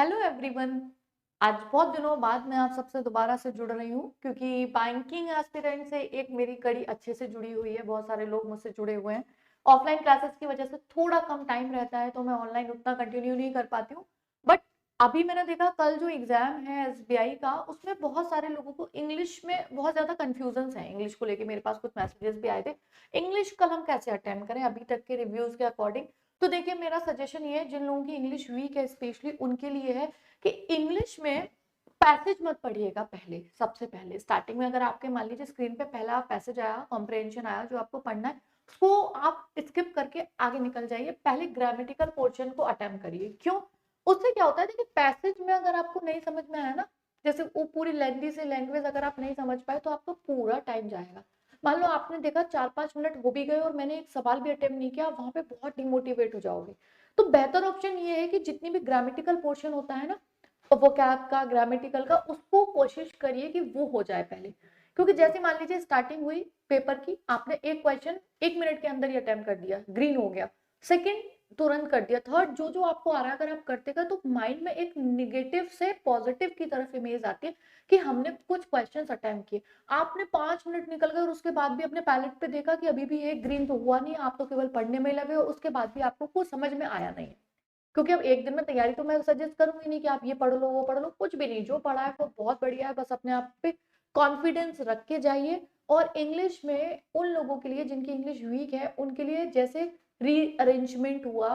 Hello everyone. आज बहुत दिनों बाद मैं आप सबसे दोबारा से जुड़ रही हूँ क्योंकि बैंकिंग एस्पिरेंट से एक मेरी कड़ी अच्छे से जुड़ी हुई है। बहुत सारे लोग मुझसे जुड़े हुए हैं। ऑफलाइन क्लासेस की वजह से थोड़ा कम टाइम रहता है तो मैं ऑनलाइन उतना कंटिन्यू नहीं कर पाती हूँ। बट अभी मैंने देखा कल जो एग्जाम है एसबीआई का, उसमें बहुत सारे लोगों को इंग्लिश में बहुत ज्यादा कंफ्यूजन है। इंग्लिश को लेके मेरे पास कुछ मैसेजेस भी आए थे। इंग्लिश कल हम कैसे अटेम्प्ट करें अभी तक के रिव्यूज के अकॉर्डिंग? तो देखिए, मेरा सजेशन ये है, जिन लोगों की इंग्लिश वीक है स्पेशली उनके लिए है कि इंग्लिश में पैसेज मत पढ़िएगा। पहले सबसे पहले स्टार्टिंग में अगर आपके मान लीजिए स्क्रीन पे पहला पैसेज आया, कॉम्प्रिहेंशन आया जो आपको पढ़ना है, उसको आप स्किप करके आगे निकल जाइए। पहले ग्रामेटिकल पोर्शन को अटेम्प्ट करिए। क्यों? उससे क्या होता है, देखिए पैसेज में अगर आपको नहीं समझ में आया ना, जैसे वो पूरी लेंदी से लैंग्वेज अगर आप नहीं समझ पाए तो आपका पूरा टाइम जाएगा। मान लो आपने देखा 4-5 मिनट हो भी गए और मैंने एक सवाल भी अटेम्प्ट नहीं किया, वहां पे बहुत डिमोटिवेट हो जाओगे। तो बेहतर ऑप्शन ये है कि जितनी भी ग्रामेटिकल पोर्शन होता है ना, वोकैब का, ग्रामेटिकल का, उसको कोशिश करिए कि वो हो जाए पहले। क्योंकि जैसे मान लीजिए स्टार्टिंग हुई पेपर की, आपने एक क्वेश्चन 1 मिनट के अंदर ही अटेम्प्ट कर दिया, ग्रीन हो गया। सेकंड तुरंत कर दिया। थर्ड जो जो आपको आ रहा है अगर आप करते गए तो माइंड में एक निगेटिव से पॉजिटिव की तरफ इमेज आती है कि हमने कुछ क्वेश्चन अटेम्प्ट किए। आपने 5 मिनट निकल गए और उसके बाद भी अपने पैलेट पे देखा कि अभी भी एक ग्रीन तो हुआ नहीं, आप तो केवल पढ़ने में लगे हो, उसके बाद भी आपको कुछ समझ में आया नहीं है। क्योंकि अब एक दिन में तैयारी तो मैं सजेस्ट करूंगी नहीं कि आप ये पढ़ लो वो पढ़ लो, कुछ भी नहीं। जो पढ़ा है वो बहुत बढ़िया है, बस अपने आप पे कॉन्फिडेंस रख के जाइए। और इंग्लिश में उन लोगों के लिए जिनकी इंग्लिश वीक है उनके लिए जैसे रीअरेंजमेंट हुआ,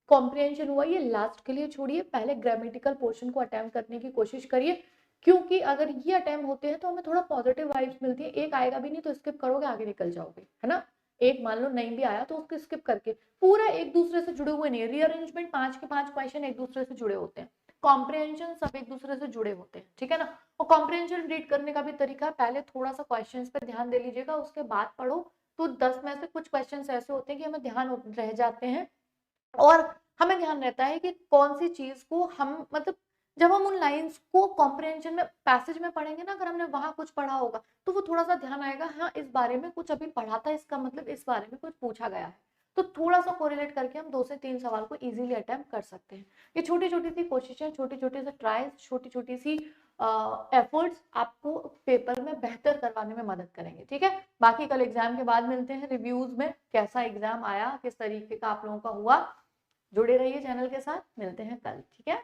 कॉम्प्रिहेंशन हुआ, ये लास्ट के लिए छोड़िए। पहले ग्रामेटिकल पोर्शन को अटेम्प्ट करने की कोशिश करिए। क्योंकि अगर ये अटेम्प्ट होते हैं तो हमें थोड़ा पॉजिटिव वाइब्स मिलती है। एक आएगा भी नहीं तो स्किप करोगे, आगे निकल जाओगे, है ना। एक मान लो नहीं भी आया तो उसको स्किप करके, पूरा एक दूसरे से जुड़े हुए नहीं है। रीअरेंजमेंट 5 के 5 क्वेश्चन एक दूसरे से जुड़े होते हैं, कॉम्प्रिहेंशन सब एक दूसरे से जुड़े होते हैं, ठीक है ना। और कॉम्प्रिहेंशन रीड करने का भी तरीका, पहले थोड़ा सा क्वेश्चन पे ध्यान दे लीजिएगा, उसके बाद पढ़ो। तो 10 में से कुछ क्वेश्चन ऐसे होते हैं कि हमें ध्यान रह जाते हैं। और हमें ध्यान रहता है कि कौन सी चीज को हम मतलब, जब हम उन लाइंस को कॉम्प्रिहेंशन में पैसेज में पढ़ेंगे ना, अगर हमने वहां कुछ पढ़ा होगा तो वो थोड़ा सा ध्यान आएगा, हाँ इस बारे में कुछ अभी पढ़ा था, इसका मतलब इस बारे में कुछ पूछा गया है। तो थोड़ा सा कोरिलेट करके हम 2 से 3 सवाल को इजीली अटेम्प्ट कर सकते हैं। ये छोटी छोटी सी कोशिशें, छोटी छोटी सी ट्राइज, छोटी छोटी सी एफर्ट्स आपको पेपर में बेहतर करवाने में मदद करेंगे, ठीक है। बाकी कल एग्जाम के बाद मिलते हैं रिव्यूज में, कैसा एग्जाम आया, किस तरीके का आप लोगों का हुआ। जुड़े रहिए चैनल के साथ, मिलते हैं कल, ठीक है।